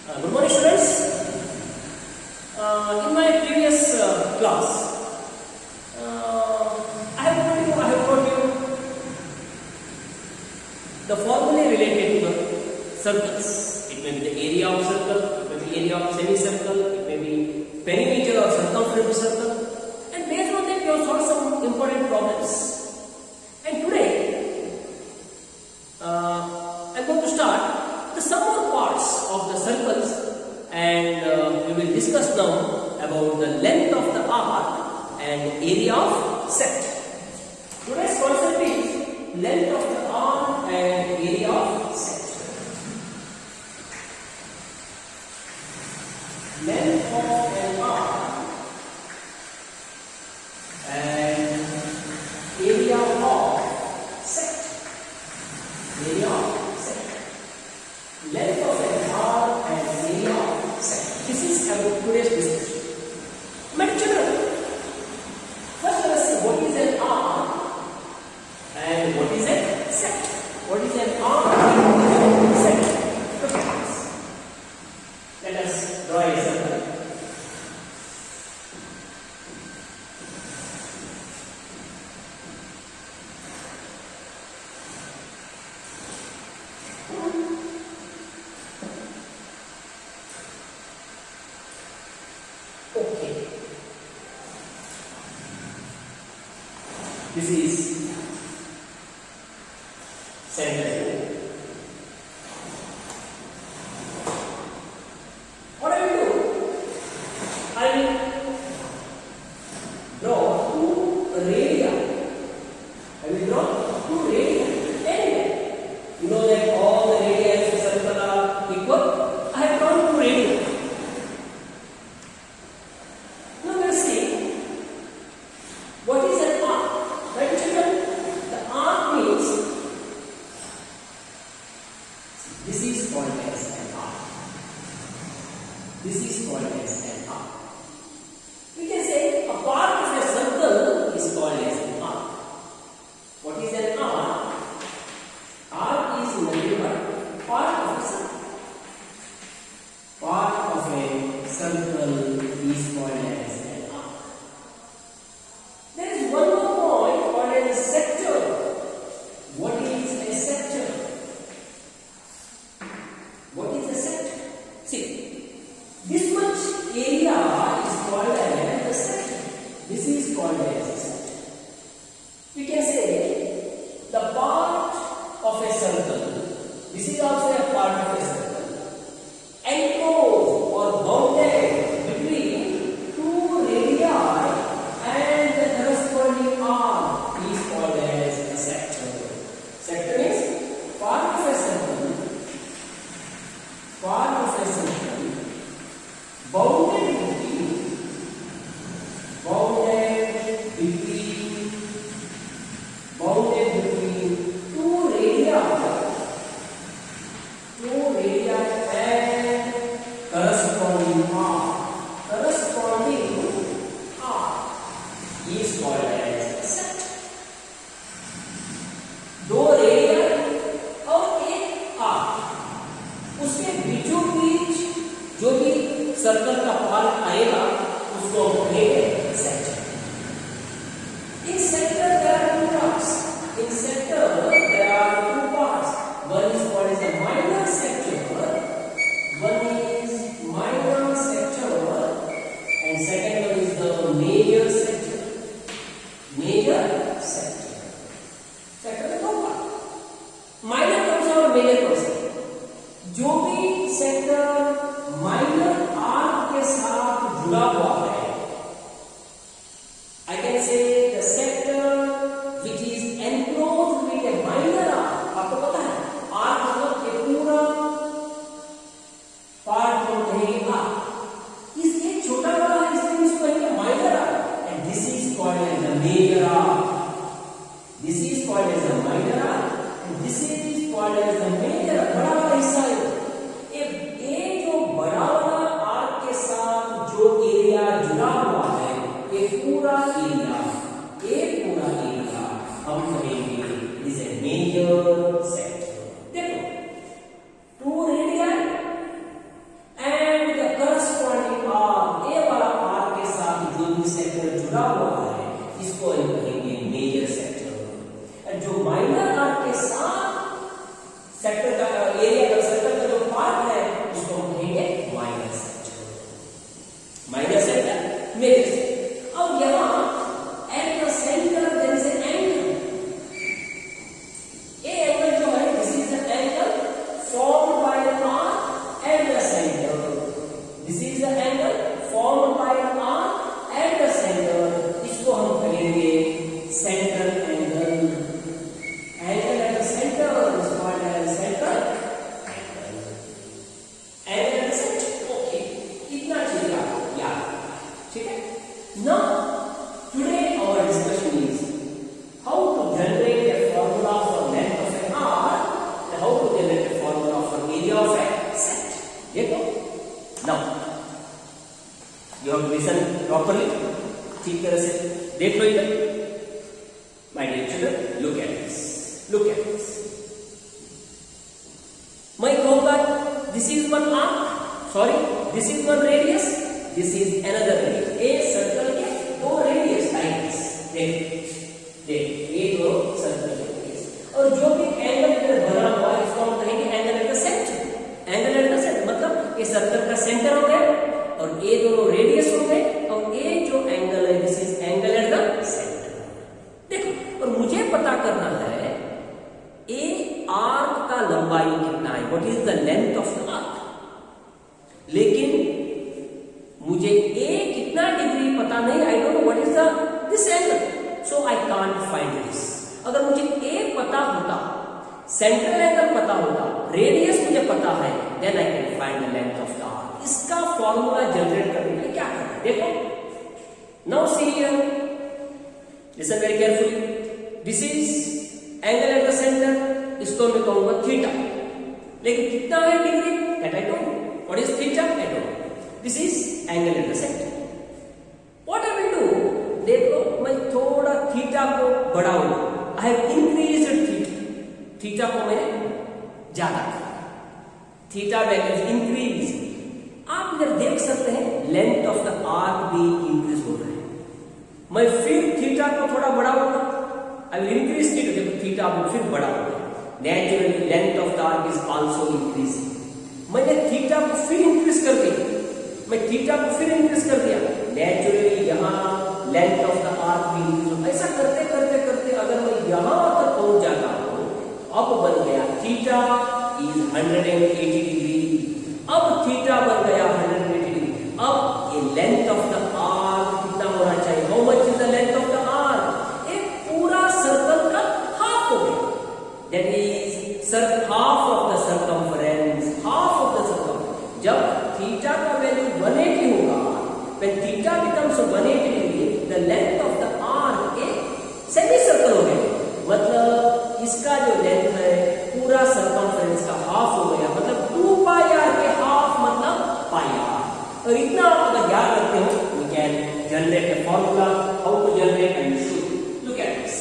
Good morning, students. In my previous class, I have taught you the formulae related to the circles. It may be the area of circle, it may be area of semicircle, it may be perimeter or circumference of circle, and based on that, we have solved some important problems. And today, I am going to start the sum of parts of the circles, and we will discuss now about the length of the arc and area of set. Today's concept is length of the arc and area of set. Length of an arc and area of set. Area of set. Length of an arc and area of set. This is about today's discussion. My children, first let us see what is an arc and what is a set. What is an arc and what is a set? Look at this. Let us draw a circle. Okay. This is center. What I will do, I will draw two radii. I will draw two radii. Anyway, you know that all the radii of the circle are equal. I have drawn two radii. Now let us see what is an arc. Right, children? The arc means this is called as an arc. This is called as an arc. We can say a part of a circle is called as an arc. What is an arc? Arc is nothing but part of a circle. Part of a circle is called as an arc. There is one more point called as a sector. What is a sector? What is a sector? See, this much area is called as a sector. This is called as a sector. We can say the part of a circle. This is also a part of a circle. Enclosed or bounded between two radii and the corresponding arc is called as a sector. Sector means part of a circle. Part of a circle bounded between two radii and corresponding arc. Corresponding arc is called as a set. दो radian और एक arc, उसके बीचों बीच जो भी circle का part आएगा उसको कहेंगे sector. In sector there are two parts. In sector there are two parts. One is called as a minor sector. One is minor sector, and second one is the major sector. Major sector. Sector में दो part. Minor कौन सा और major कौन सा? जो भी sector minor arc के साथ जुड़ा हुआ है, I can say the sector which is enclosed with a minor arc. आपको पता है आर्क मतलब ये पूरा पार्ट को कहेंगे आर्क. इस एक छोटा वाला है इसलिए इसको कहेंगे minor arc, and this is called as a major arc. This is called as a minor arc, and this is called as a major arc. बड़ा वाला हिस्सा है ये जो बड़ा वाला आर्क के साथ जो area now you have listen properly, ठीक तरह से देख लो इधर। My dear children, look at this, look at this. मैं कहूंगा this is one arc, sorry this is one radius, this is another radius. A circle के दो रेडियस लाइक दिस, देख देख ये दो सर्कल के रेडियस, और जो भी एंगल इधर बना हुआ है इसको हम कहेंगे angle at the centre. Angle at the centre मतलब ये सर्कल का सेंटर हो गया और ये दोनों रेडियस हो गए, और ये जो एंगल है this is angle at the centre. देखो, और मुझे पता करना है ए आर्क का लंबाई कितना है, what is the length of the arc. लेकिन मुझे ए कितना डिग्री पता नहीं, आई don't know what is the this angle, so I can't find this. अगर मुझे ए पता होता, सेंट्रल एंगल पता होता, रेडियस मुझे पता है, then I can find the length of the arc. इसका फॉर्मूला जनरेट करने के लिए क्या करना है, देखो। Now see here, listen very carefully, this is angle at the centre, इसको मैं कहूंगा थीटा, लेकिन कितना है degree that I don't know, what is theta I don't know, this is angle at the centre. What I will do, देखो मैं थोड़ा theta को बढ़ाऊंगा, I have increased theta, theta को मैंने ज्यादा किया, थीटा वैल्यू इंक्रीज। आप इधर देख सकते हैं लेंथ ऑफ द आर्क भी इंक्रीज हो रहा है। मैं फिर थीटा को थोड़ा बढ़ाऊंगा, आई विल इंक्रीज थीटा, देखो थीटा अब फिर बढ़ा होगा, naturally length of the arc is also increasing. मैंने थीटा को फिर इंक्रीज कर दिया, मैं थीटा को फिर इंक्रीज कर दिया, नेचुरली यहां लेंथ ऑफ द आर्क भी इंक्रीज होगा। ऐसा करते करते करते अगर मैं यहां तक पहुंच जाता हूं, अब बन गया थीटा इज 180 डिग्री, अब थीटा बन गया 180 डिग्री। अब ये लेंथ ऑफ द आर्क कितना होना चाहिए, how much is the length of the arc, एक पूरा सर्कल का हाफ हो गया, that is half of the circumference, half of the circumference. जब थीटा का वैल्यू 180 होगा, when theta becomes 180 degree, the length of the arc एक semi circle हो गया, मतलब इसका जो लेंथ है पूरा सर्कमफरेंस का हाफ हो गया, मतलब 2 पाई आर के हाफ मतलब पाई आर। और इतना आप अगर याद रखते हो, we can generate a formula, how to generate and should look at this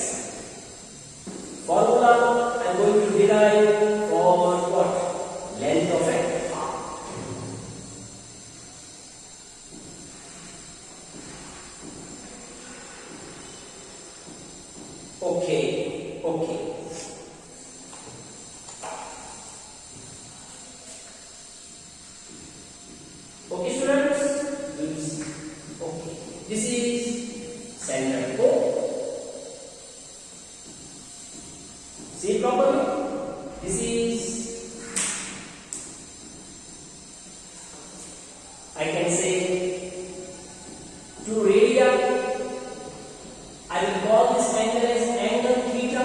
formula. I'm going to derive for what, length of a arc. Okay. Okay, students, okay, this is center O, see properly, this is, I can say 2 radii, I will call this angle as angle theta.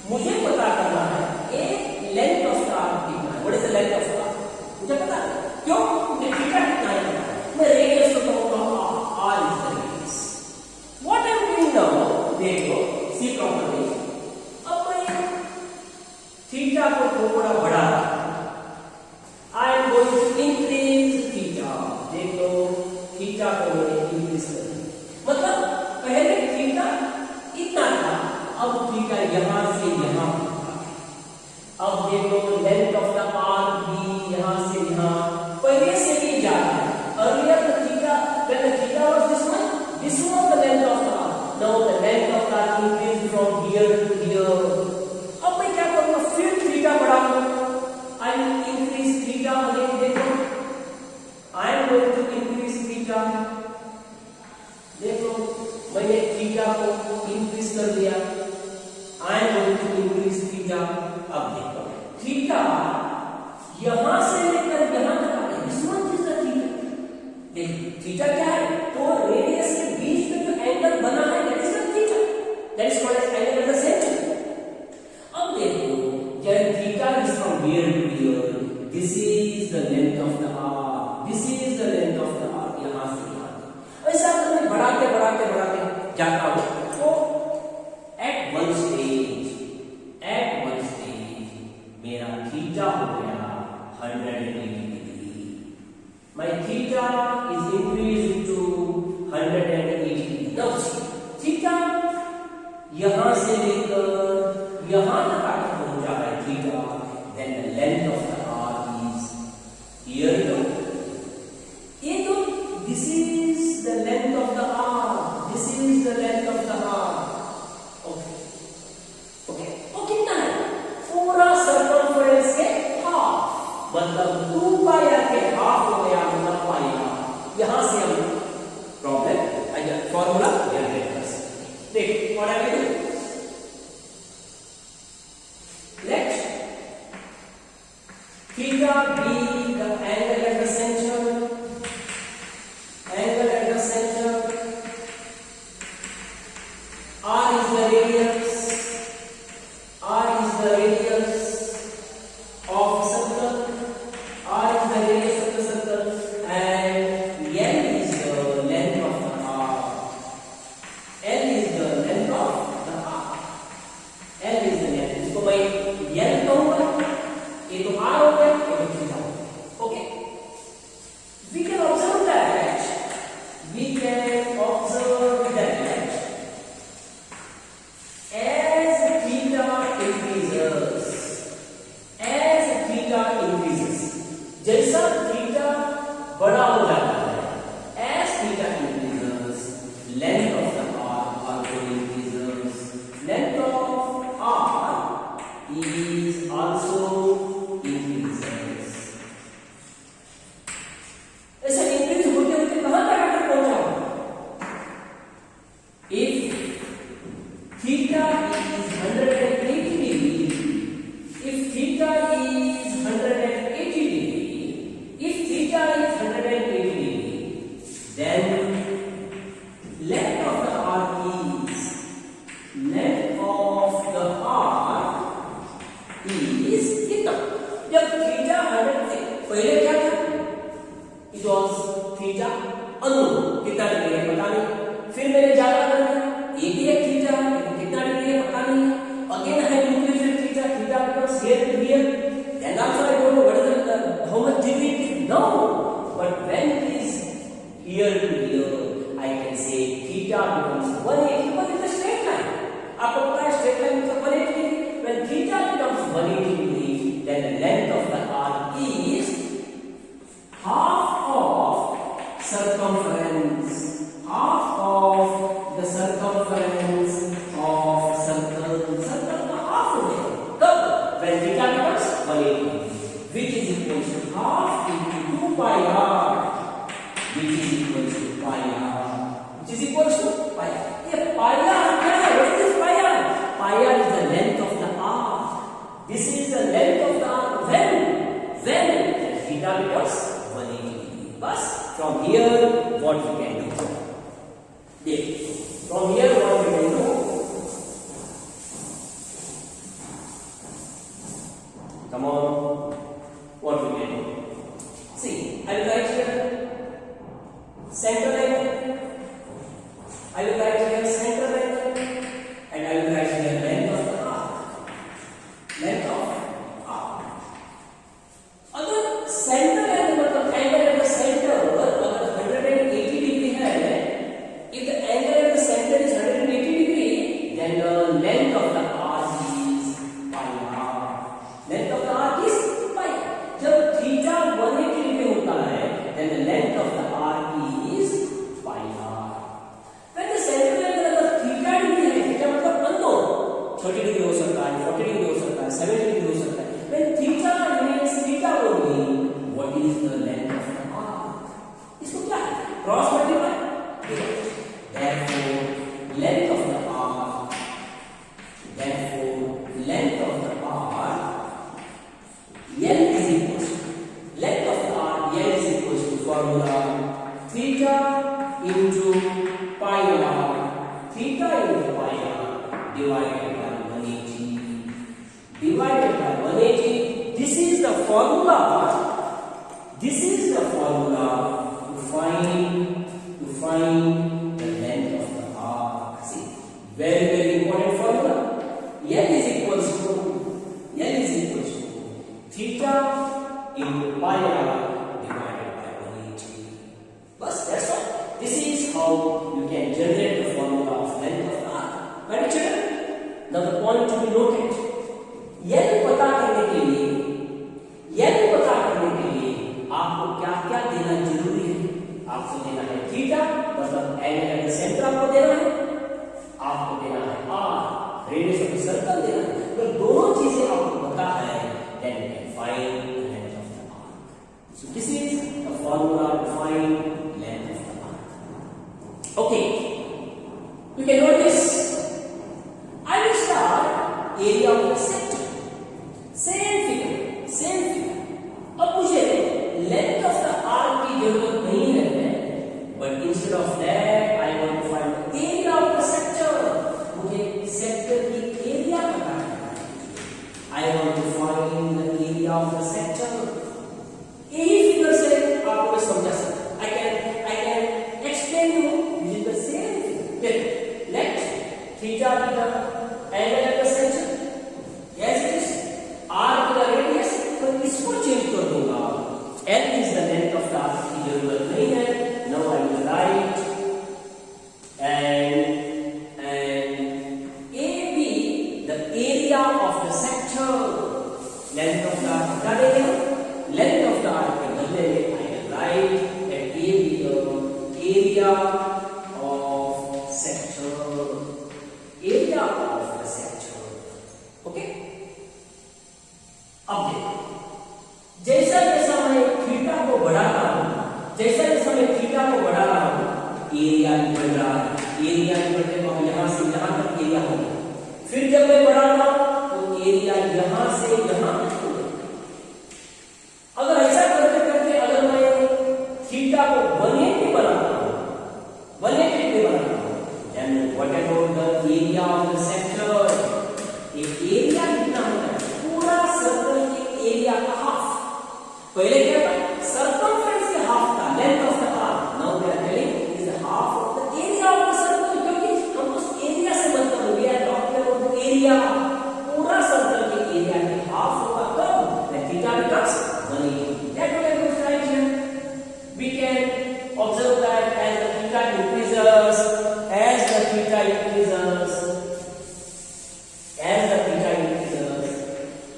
मुझे पता करना है एक length of the arc कितना है, what is the length of the arc, मुझे पता है, क्यों, मुझे थीटा कितना है पता है, मैं रेडियस को कहूंगा R is the radius. What I am doing now, देखो सी प्रॉपर्ली, अब मैं थीटा को थोड़ा बढ़ा, I am going to increase theta, देखो थीटा को मैंने इंक्रीज कर दिया, मतलब पहले थीटा इतना था, अब थीटा यहां से यहां, अब देखो लेंथ ऑफ द आर्क भी यहां से यहां पहले से भी ज्यादा है। Earlier the theta, when the theta was this one, this was the length of the arc, now the length of the arc increased from here to here। अब मैं क्या करूंगा, फिर थीटा बढ़ाऊंगा, I will increase theta again, देखो I am going to increase theta, देखो मैंने theta को इंक्रीज कर दिया, I am going to increase theta। अब देखो थीटा यहां से लेकर यहां तक आ गया, this one is the theta, देखो थीटा क्या है, तो रेडियस के बीच में जो एंगल बना है that is the theta, that is called as angle at the centre. अब देखो जब theta is from here to here, this is the length of the arc, this is the length of the arc, यहां से यहां। ऐसा मैं बढ़ाते बढ़ाते बढ़ाते जाता हूं, तो एट वन स्टेज मेरा थीटा हो गया 180 degree, my theta is increased to 180 degree. Now see, theta यहां से लेकर यहां तक आगे पहुंच जा रहा है theta, then the length of the arc is here to ये तो this is the length of the arc, this is the length of the arc. Okay, okay, वो कितना है? पूरा circumference के half, मतलब 2 पाई के हाफ हो गया, मतलब पाई हाफ. यहां से हम प्रॉब्लम फॉर्मूला जनरेट कर सकते हैं. देख what I will do. Let theta be the angle at the center. Angle at the center. R is the radius. R is the radius of circle. R is the radius of the circle, and L is the length of the arc. L is the length of the arc. L is the length. इसको मैं L कहूँगा. ये तो R हो गया, ये तो theta हो गया. Okay. We can observe that. We can observe that as theta increases, जैसा थीटा बड़ा हो जाता है, as theta increases, length of the arc also increases. Length of arc is also increases. ऐसा इंक्रीज होते होते कहां तक आकर पहुंचा? If theta is 180 degree, if theta is 180 degree, if theta is 180 degree, then length of the arc is कितना? जब theta 100 से पहले क्या था? It was थीटा अननोन, कितना डिग्री है पता नहीं. फिर मैंने ज्यादा कर दिया, ये भी एक थीटा, लेकिन कितना डिग्री है पता नहीं. Again I have increased theta becomes here to here. Then also I don't know what is the how much degree it is now. But when it is here to here, I can say theta becomes 180 because it's a straight line. आपको पता है straight line मतलब 180 degree. When theta becomes 180 degree, then the length of the arc is half of circumference. Half of the circumference of circle. Circle का half हो गया. कब? When theta becomes 180, which is equal to half into 2 pi r, which is equal to pi r, which is equal to pi r. ये pi r क्या है? What is this pi r? Pi r is the length of the arc. This is the length of the arc. When theta becomes 180 degree. But from here, what we can do? From here, what we can do? Come on, what we can do? See, I will write here center angle. I will write here center angle, and I will write here length of the arc. Length of arc. अगर center angle मतलब angle at the center अगर 180 degree है, if the angle at the center is 180 degree, then the length of the arc is pi r. Length of the arc is pi. जब theta 180 degree होता है, then the length of the arc is pi r. When the center angle अगर theta degree है, theta मतलब unknown, 30 degree हो सकता है, 40 degree हो सकता है, 70 degree हो सकता है. When theta remains theta only, what is the length of the arc? इसको क्या है? Cross multiply. Therefore, length of the arc. Therefore, length of the arc. L is equal to length of the arc. L is equal to formula theta into pi r. Theta into pi r divided by 180. Divided by 180. This is the formula. This is the formula to find the length of the arc. See, very important formula. L is equal to theta into pi r divided by 180. formula to find length of the arc. Okay, you can note this. I will start area of the sector. Same figure. अब मुझे length of the arc की जरूरत नहीं है, but instead of that I want to find the area of the sector. मुझे sector की area पता है. I want to find the area of the sector. यही फिगर से आपको मैं समझा सकता. I can explain you using the same figure. Let theta be the angle at the center. Yes, it is. R be the radius. तो इसको change कर दूंगा. L is the length of the arc की जरूरत नहीं है. Now I will write and AB the area of the sector. Length of the arc क्या देगा? Length of the arc के बदले में I will write that AB the area of sector. Area of the sector. Okay? अब देखो, जैसा जैसा मैं थीटा को बढ़ाता हूं, एरिया भी बढ़ रहा है. एरिया भी बढ़ते तो यहां से यहां तक एरिया हो गया. फिर जब मैं बढ़ाता हूं तो एरिया यहां से यहां तक हो गया. अगर ऐसा करते करते अगर मैं थीटा को 180 बनाता हूं, then what about the area of the sector? Area कितना होता है? पूरा सर्कल के एरिया का हाफ. पहले क्या था? सर्कमफ्रेंस के हाफ था, length of the arc. Now we are telling is the half of the area of the circle. क्योंकि हम उस एरिया से मतलब we are talking about the area. पूरा सर्कल के एरिया के हाफ होगा तब the theta becomes 180. That we can write here. We can observe that as the theta increases,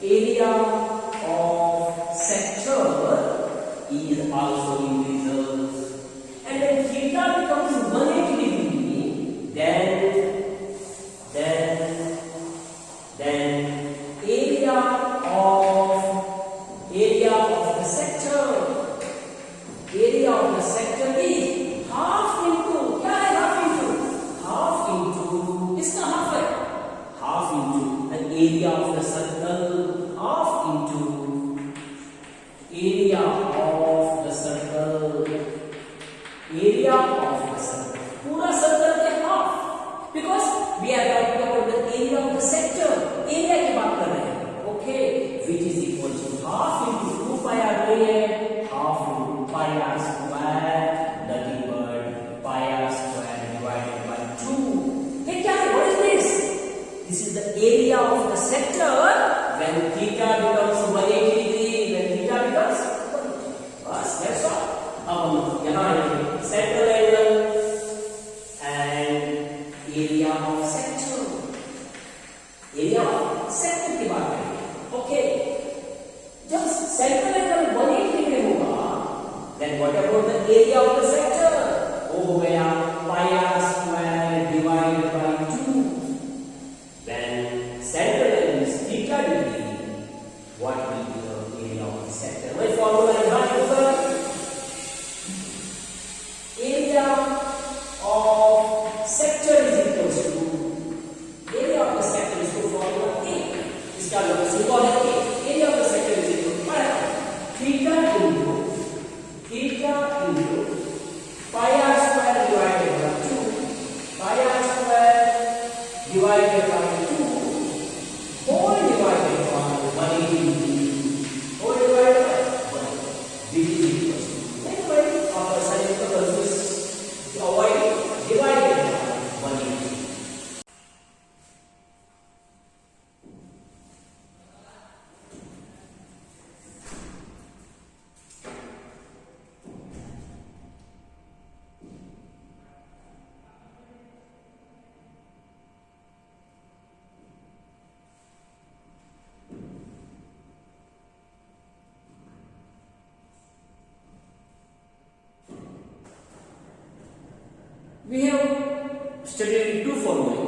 area of sector is also increases. And when theta becomes 180 degree, then area of the sector is half into, क्या है half into इसका half है, half into the area of the circle, half into area of the circle, पूरा circle के half, because we are talking about the area of the sector. Area की बात कर रहे हैं. Okay, which is equal to half into 2 pi r square, half into pi r square, nothing but pi r square divided by 2. Hey, क्या है? What is this? This is the area of the sector when theta becomes 180 degree. When theta becomes 180. बस, that's all. अब हम यहाँ आएंगे central angle and area of sector. area of sector की बात करेंगे. Okay. जब central angle 180 degree होगा, then what about the area of the sector? वो हो गया pi r square divided by 2. When central angle is theta degree, what will be the area of the sector? My formula is not over. Area of sector is equal to area of the sector is equal to formula A. इसका मतलब symbol है A. Area of the sector is equal to theta into pi r square divided by 2. Pi r square divided by 2 whole divided by 180 whole divided by 180 which is equal to anyway after signing the process to avoid divided by 180. We have studied two formulae.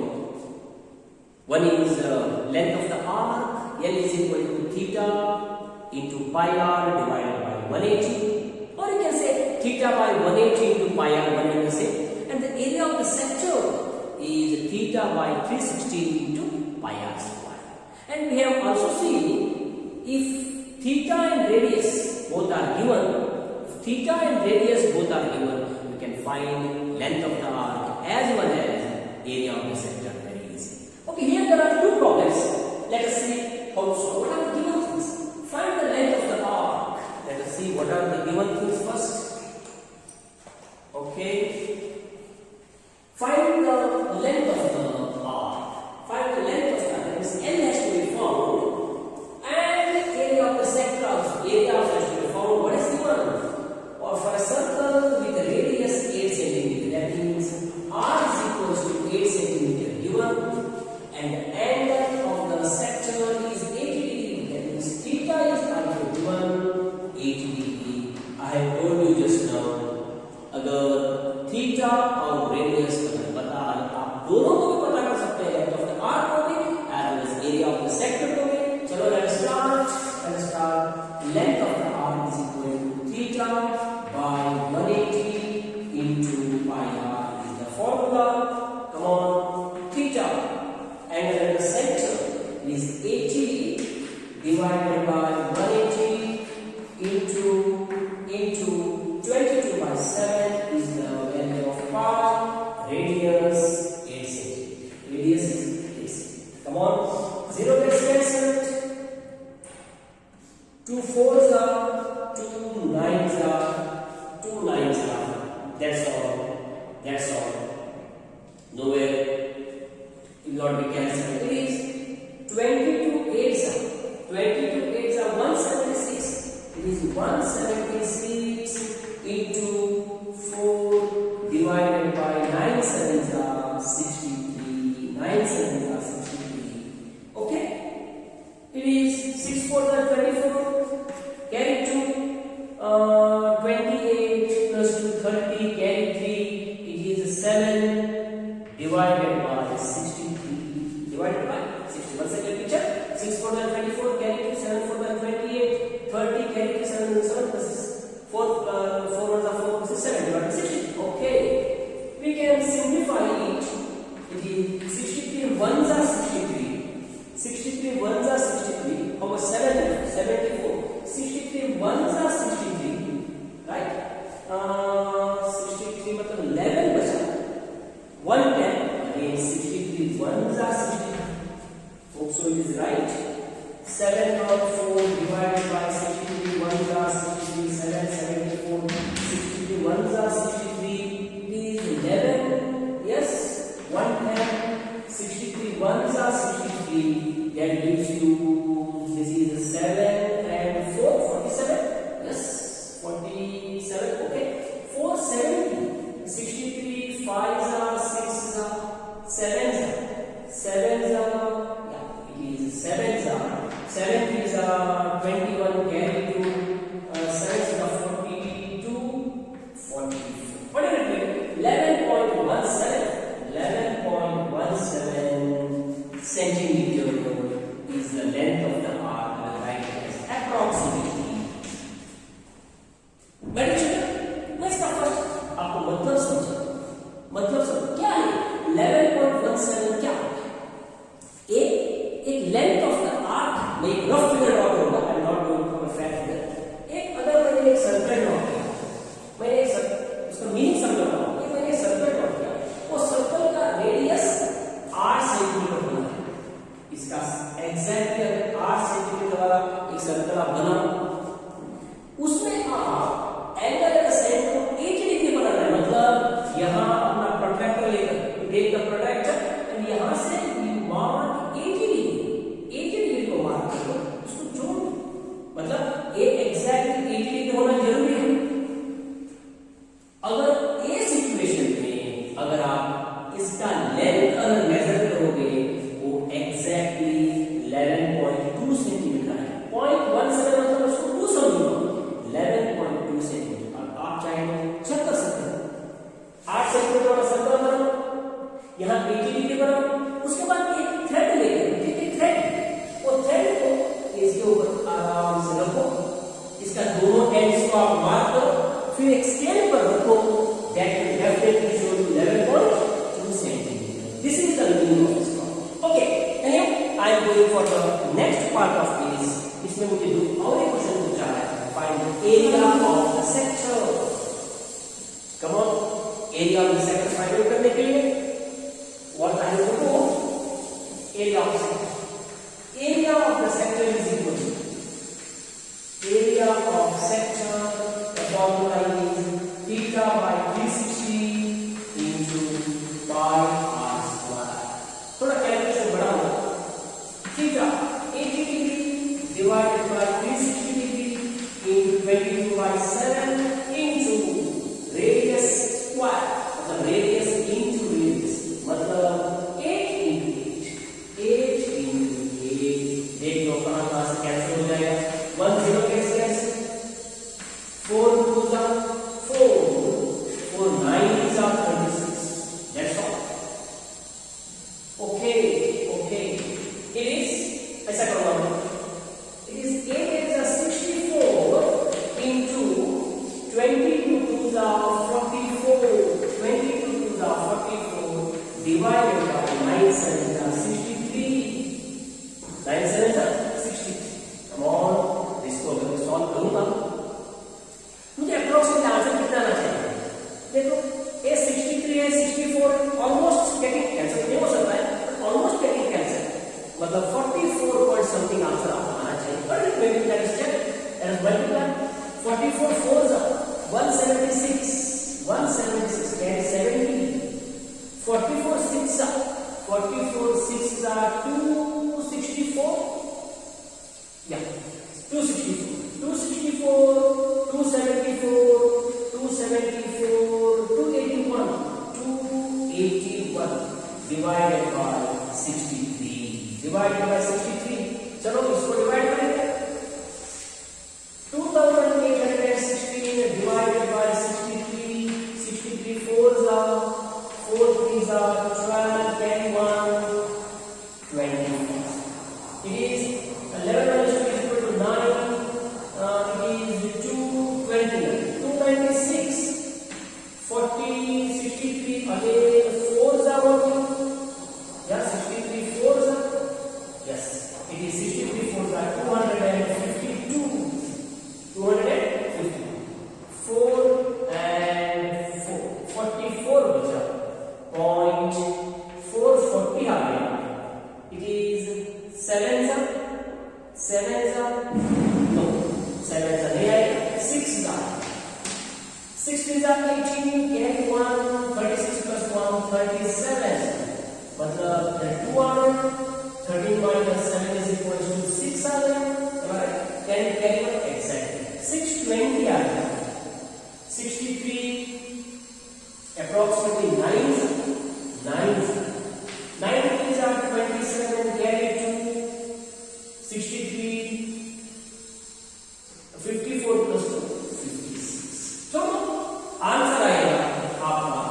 One is length of the arc, L is equal to theta into pi r divided by 180, or you can say theta by 180 into pi r 1 से, and the area of the sector is theta by 316 into pi r square. And we have also seen if theta and radius both are given, we can find length of the arc as well as area of the sector very easy. Okay, here there are two problems. Let us see how to solve. What are the given things? Find the length of the arc. Let us see what are the given things first. Okay. Find the length of the arc. Find the length of the arc. That means L has to be found. And the area of the sector also. Area also has to be found. What is given? Or for a circle with a radius 8 cm. That means R is equals to 8 cm given. And the angle of the sector is 80 degree. That means theta is also given 80 degree. I have told you just now. अगर theta और radius अगर पता है, आप दोनों को भी पता कर सकते हैं, लेंथ ऑफ द आर्क को भी as well as area of the sector को भी. चलो let's start. Length of the arc is equal to theta by 180 into pi r is the formula. Come on, theta angle at the center is 80 divided by 180 into 22 by 7 is the value of pi. Radius 8 cm. Radius is 8 cm. Come on, 0 gets cancelled. 2 4s are 2 9s are 2 9s are. That's all. Nowhere it will not be cancelled. It is 22 8s are 176. It is 176 into 4 divided by 9 7s are 63. 9 7s are 63. Okay? It is 6 4s are 24. Carry 2. 28 plus 2 30. Carry 3. It is 7 divided by 63. Divided by 60. Once again picture. 6 4s are 24. Carry 2. 7 4s are 28. 30. Carry 2. 7 plus 4 ones are 4 plus 7 divided by 60. Okay. We can simplify it. It is 63 ones are 63. 63 ones are 63. How much 7 left? 74. 63 ones are 63. Right? 63 मतलब 11 बचा. 110. Again 63 ones are 63. So it is right. 7.4 divided by 63 ones are 63. 774. 63 ones are 63. It is 11. Yes. 110. 63 ones are 63. That gives you, this is 7 and 4, 47. Yes, 47. Okay. 470. 63 5s are 6s are 7s are 7s are. Yeah, it is 7s are 7 3s are 21. Carry 2. 7s are 42. 44. What did it mean? 11.17. 11.17 centimeter is the length of the arc. I will write it as approximately. But मैं इसका first आपको मतलब समझो क्या है 11.17 क्या होता है. एक लेंथ ऑफ द आर्क में एक रफ फिगर ड्रॉ करूंगा. I am not going to fact figure. अगर मैंने एक सर्कल ड्रॉ किया, मैंने उसका मीनिंग समझा रहा हूं. मैंने एक सर्कल ड्रॉ किया, वो सर्कल का रेडियस 8 सेंटीमीटर होना है. इसका एग्जैक्टली 8 सेंटीमीटर वाला एक सर्कल आप बनाओ, उसमें आप angle at the centre 80 degree बनाना है. मतलब यहां अपना प्रोट्रैक्टर लेकर टेक द प्रोट्रैक्टर एंड यहां से यू मार्क 80 डिग्री को मार्क करो, उसको जोड़. मतलब ये एग्जैक्टली 80 डिग्री होना जरूरी है. अगर ये सिचुएशन में अगर आप इसका लेंथ अगर मेजर करोगे वो एग्जैक्टली 11.2 सेंटीमीटर है. 0.17 मतलब उसको 2 समझो. 11.2 सेंटीमीटर. आप चाहे तो चेक कर सकते हैं. 8 सेंटीमीटर वाला सर्कल बनाओ, यहाँ 80 डिग्री बनाओ, उसके बाद एक थ्रेड लेकर वो थ्रेड को इसके ऊपर आराम से रखो. इसका दोनों एंड्स को आप मार्क करो, फिर एक स्केल इसमें मुझे और एक क्वेश्चन पूछा है, find area of the sector. Come on, area of the sector find out करने के लिए what I have to do, area of sector. Area of the sector is equal to area of sector, the formula is theta by 360 into pi r square. थोड़ा calculation बड़ा होगा। Theta 80 degree divided by 360 degree into 22/7 into radius square, मतलब radius into radius, मतलब 8 into 8 देख लो कहां से cancel हो जाएगा। 1 0 कैंसिल, 4 2 जा 4, 4 9 जा 26। That's all. Okay, okay. It is ऐसा करो आप, it is 8 is 64 into 22 2 जा 44, 22 2 जा 44 divided by 9 7 जा 63, 9 7 जा 63। Come on, इसको अगर मैं सॉल्व करूंगा मुझे अप्रोक्सीमेट आंसर कितना आना चाहिए। देखो ये 63 है, 64 ऑलमोस्ट गेटिंग कैंसिल, नहीं हो सकता है बट ऑलमोस्ट गेटिंग कैंसिल, मतलब 44 पॉइंट समथिंग आंसर आपका आना चाहिए। But it may be that is check, that is multiply 44 4 जा 176, 176 कैन 70, 44 6 जा 44 6 जा 264, या 264 264 274 274 281 281 divided by 63, divided by 63। चलो इसको डिवाइड करेंगे, 2816 divided by 63, 63 4 जा 4 3 जा 12, 10 1 20। It is 11 is equal to 9, it is 220, 296, 40 63 again 4 जा 1, yeah 63 4 जा, yes it is 63 4 जा 252, 250 4 and 4 44 बचा, point 440 आ गया। It is 7 जा 7 जा no 7 जा नहीं आएगा, 6 जा 6 3 जा 18, get 1 36 plus 1 37, मतलब 2 आ गया, 13 minus 7 is equal to 6 आ गया, right? 10 carry 1 exactly 620 आ गया। 63 approximately 9 3 are 27, carry 2 63 54 plus 2 56। तो आंसर आएगा आपका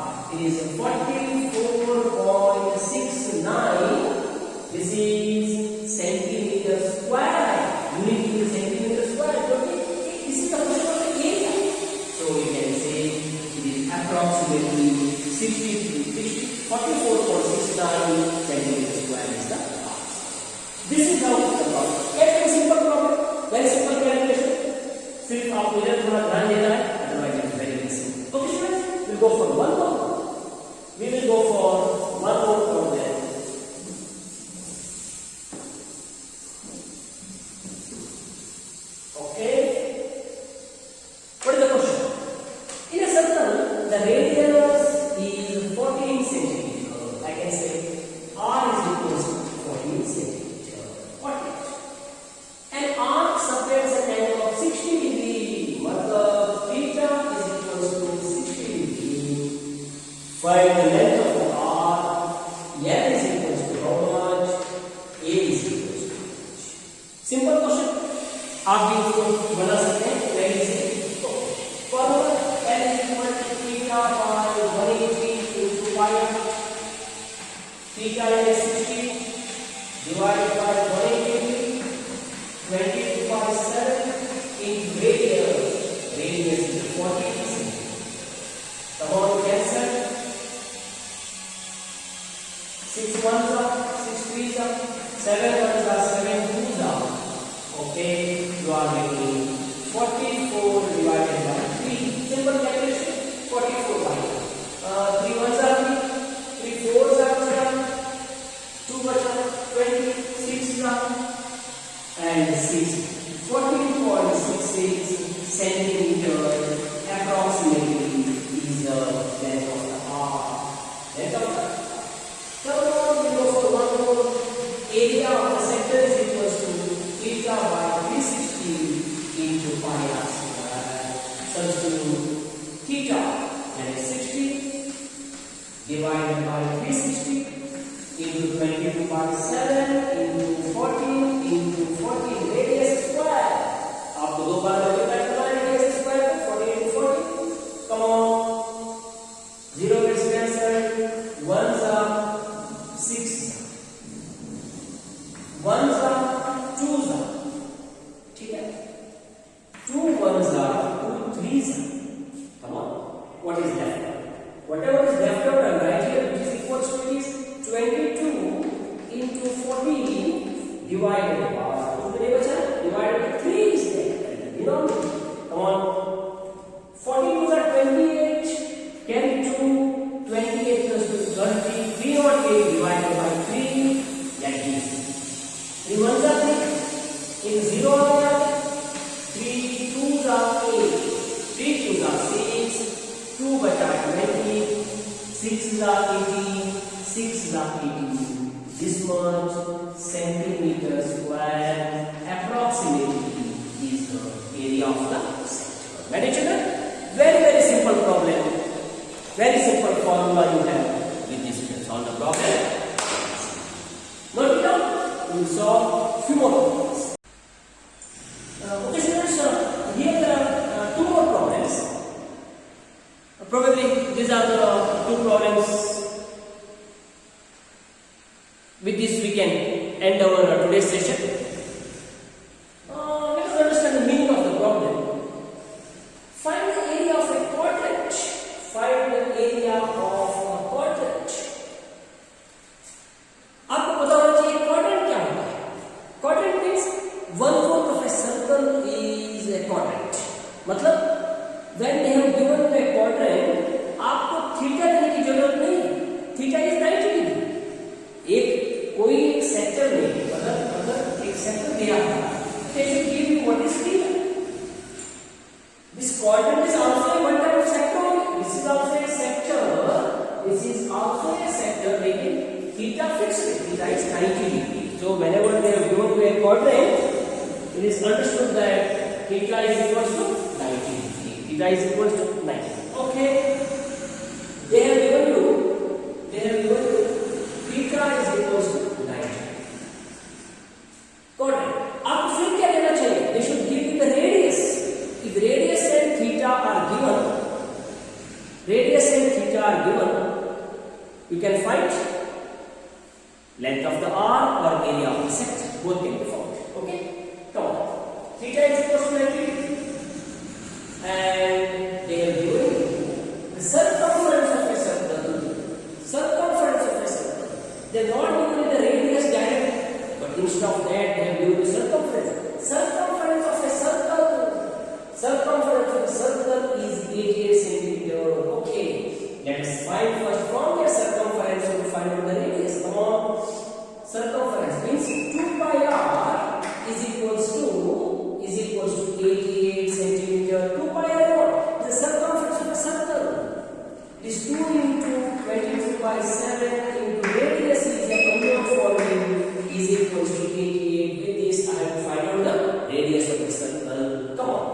is 44.69, this is centimetre square, unit in centimetre square, क्योंकि इसी का मतलब area. So we can say it is approximately 44.69 centimeter square is the answer. This is how the problem. Very simple problem, very simple calculation. सिर्फ आपको इधर थोड़ा ध्यान देना है, otherwise it is very simple. Okay students, we'll go for one more. We will go for one more problem. Okay. What is the question? In a circle, the radius is 14 centimeter. I can say r is equal to 14 centimeter. What is? An arc separates an angle of 60 degree. मतलब theta is equal to 60 degree. Find the length of the arc. L is equal to how much? A is equal to how much? Simple question. आप भी इसको बना सकते हैं very easy. Formula L is equal to theta by 180 into pi. Theta is 60 divided by 180, 22/7 into radius. Radius is 40. Come on, cancel. theta that is 60 divided by 360 into 22 by 7 into 14 into 14 radius square. आपको दो बार multiply करना है radius square को 14 into 14. Come on, 0 gets cancelled, 1s are 6, 1s are 2s are, ठीक है, 2 1s are 2 3s are. Come on, what is left? Whatever is left out and right here, which is equal to it is 22 into 14 divided by, divided by 3 is there. You know, come on, 14 was at 28, carry 2, 28 plus 20, 3 over 8 divided by 3, that is 3 1s are 3, in 0 are 3 2s are 8, 3 2s are 6, 2 beta 20, 6 are 18, 6 are 18. This much centimeter square approximately is the area of the sector. Ready, children? Very very simple problem. Very simple formula you have with this to solve the problem. Note it down. We will solve few more problems. Okay, students. Here there are two more problems. Probably these are the two problems. With this we can end our today's session. Let us understand the meaning of the problem. Find the area of a quadrant. Find the area of a quadrant. आपको पता होना चाहिए quadrant क्या होता है. Quadrant means 1/4 of a circle is a quadrant. मतलब when they have given a quadrant, आपको theta देने की जरूरत नहीं. Theta is 90 degree. एक कोई एक सेक्टर में अगर एक सेक्टर दिया है, they should give you what is theta. This quadrant is also one type of sector only. This is also a sector. This is also a sector. लेकिन theta fixed है. Theta is 90 degree. So whenever they have given you a quadrant, it is understood that theta is equal to 90 degree. Theta is equal to 90. Okay. They have given you theta is equal to 90. Quadrant. आपको फिर क्या देना चाहिए? They should give you the radius. If radius and theta are given, you can find length of the arc or area of the sector. Both can be found. Okay? Come on. Theta is equal to 90 degree. And they have given the circumference of a circle. They are not given the radius directly, but instead of that, they have given the circumference. Circumference of a circle is 88 centimeter. Okay, let us find first from their circumference we will find out the radius. Come on, circumference means 2 pi r is equals to 88 centimeter. 2 pi r what? The circumference of a circle. It is 2 into 22 by 7 into radius is a unknown for me is equals to 88. With this I have to find out the radius of the circle. Come on.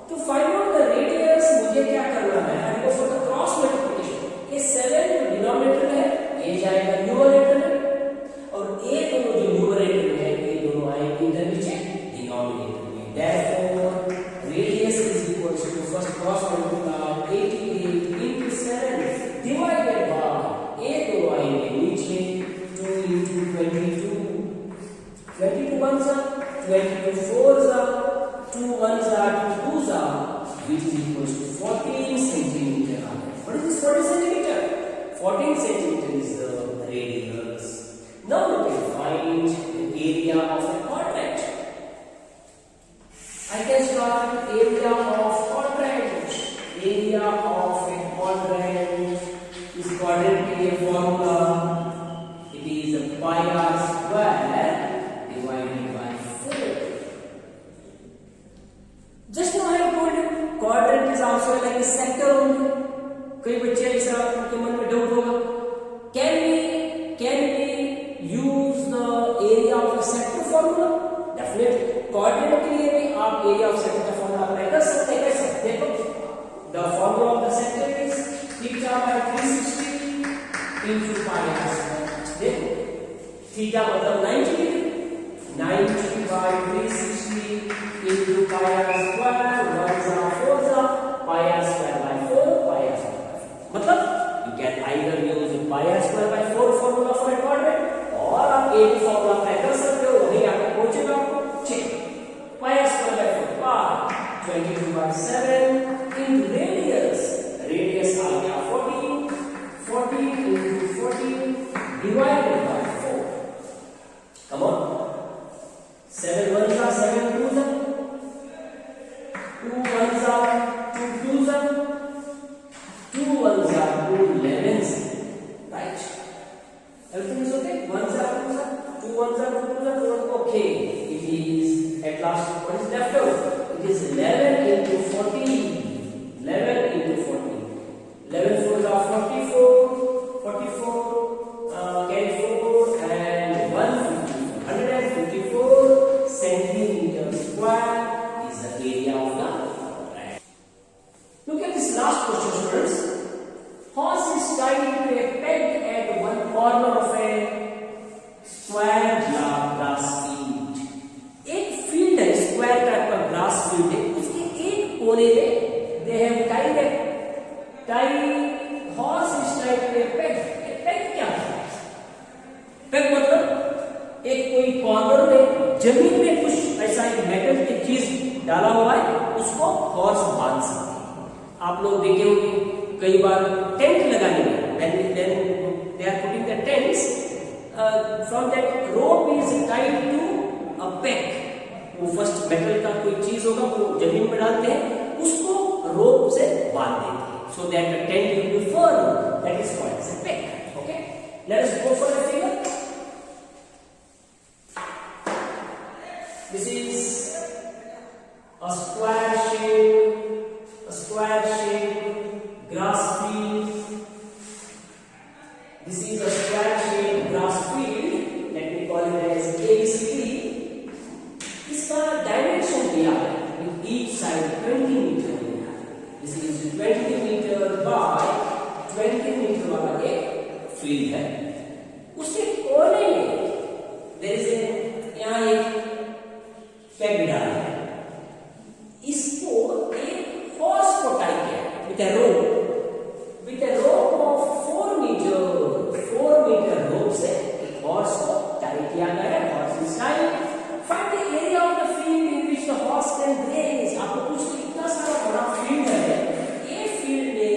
To find out the radius मुझे क्या करना है? I go for the cross multiplication. ये 7 denominator है, ये जाएगा numerator में, और ये दोनों जो न्यूमरेटर में है ये दोनों आएंगे इधर नीचे डिनोमिनेटर में. Therefore radius is equals to first cross multiply 88 into 7 divided by ये दोनों आएंगे नीचे 2 into 22. 22 ones are 22 fours are 2 ones are 2 twos are, which is equals to 14 centimeter. What is this 14 centimeter? 14 centimeter is the radius. Now we can find the area of a quadrant. I can start with area of quadrant. Area of a quadrant is quadrant के लिए formula. It is pi r square divided by 4. Just now I have told you quadrant is also like a sector only. कई बच्चे ऐसा उनके मन में doubt होगा. Can we use the area of a sector formula? Definitely. Quadrant के लिए भी आप area of sector formula apply कर सकते हैं. कैसे? देखो, the formula of the into pi r square. देखो थीटा मतलब 90 degree, 90 by 360 into pi r square, 1 जा 4 जा, pi r square by 4, pi r square by 4. मतलब you can either use pi r square by 4 formula for a quadrant और आप एक formula apply कर सकते हो, वही आगे पहुंचेगा आपको। ठीक, pi r square by 4 pi 22 by 7 into radius, radius आ गया 14, 14 into 14 divided by 4. Come on, 7 1 जा 7 2 जा, 2 1 जा 2 2 जा, 2 1 जा 2 11 जा, right? Everything is okay. 1 जा 2 जा, 2 1 जा 2 2 जा, okay. It is at last what is left over? It is 11 into 14. 11 into 14. 11 4 are 44. 44. Carry 4 and 154. 154 centimeters square is the area of the quadrant. Look at this last question, students. Horse is tied to a peg at one corner of a square grass field. एक field है, square type का grass field है, उसके एक कोने में they have tied horse is tied to a peg. Peg क्या है? पेग मतलब एक कोई कॉर्नर में जमीन में कुछ ऐसा एक मेटल की चीज डाला हुआ है, उसको हॉर्स बांध सकते हैं. आप लोग देखे होंगे कई बार टेंट लगाने में, when they are putting the tents, from that rope is tied to a peg. वो फर्स्ट मेटल का कोई चीज होगा वो जमीन में डालते हैं, उसको रोप से बांध देते हैं, so that the tent will be firm. That is called as a peg. Okay, let us go for the figure. This is a square shape grass field. This is a square shape grass field. Let me call it as ABC. इसका dimension दिया है, each side 20 metre दिया है. This is 20 metre by 20 metre वाला एक field है. उसके कोने में there is a यहाँ एक पेग डाला है, इसको एक हॉर्स को टाई किया है with a rope of 4 metre rope से एक हॉर्स को टाई किया गया है. Horse is Tide. Find the area of the field in which the horse can graze. आपको कुछ इतना सारा बड़ा फील्ड है, ये फील्ड में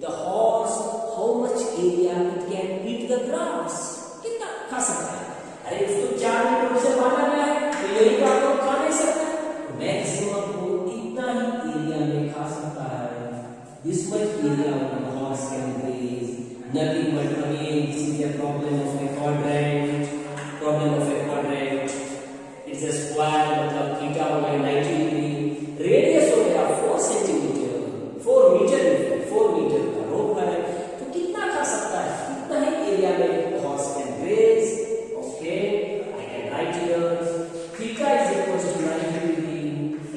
the horse how much area it can eat the grass, कितना खा सकता है? अरे इसको 4 मीटर से बांधा गया है, तो यही तो आप लोग खा नहीं सकते. मैक्सिमम वो इतना ही एरिया में खा सकता है. This much area the horse can graze. Nothing but again this is a problem of a quadrant. It's a square, मतलब थीटा हो गया 90 डिग्री, रेडियस हो गया 4 सेंटीमीटर, 4 मीटर का रोप है, तो कितना खा सकता है? कितना ही एरिया में horse can graze. Okay, I can write here theta is equal to 90 degree,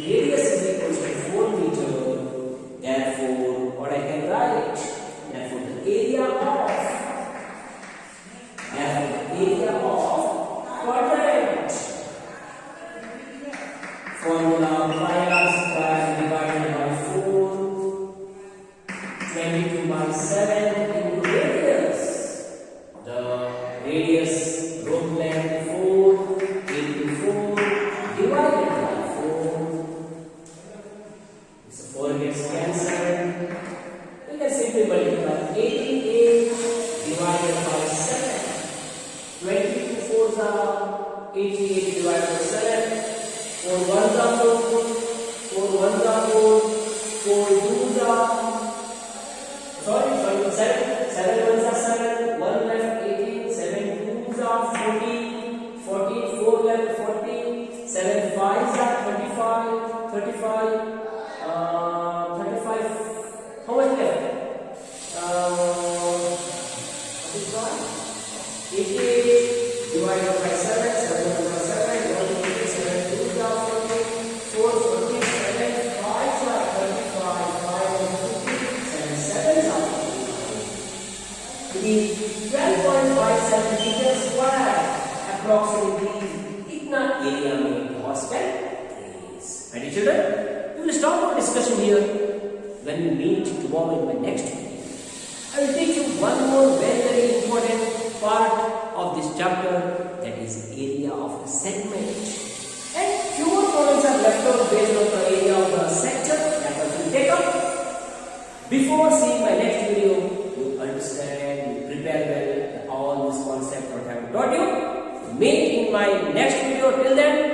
radius is equal to 4 metre. therefore what I can write, therefore the area of quadrant, formula pi r square divided by 4, 22 by 7 into radius. The radius rope length 4 into 4 divided by 4. So 4 gets cancelled. We can simply multiply 88 divided by 7. 22 4s are 88 divided by 7. 4 1s are 4, 4 1s are 4, 4 2s are, sorry 7 1s are 7, 1 left 18, 7 2s are 14, 14 4 left 40, 7 5s are 35, 35, 35. How much left? 88 divided by 7, 7 by 7, 1 7 2 down 4 47 5 children, we will stop our discussion here. When we meet tomorrow in my next video, I will teach you one more very important part of this chapter, that is area of a segment. And few more problems are left out based on the area of the sector that I will take up. Before seeing my next video, you understand, you prepare well all this concept what I have taught you. Meet in my next video. Till then,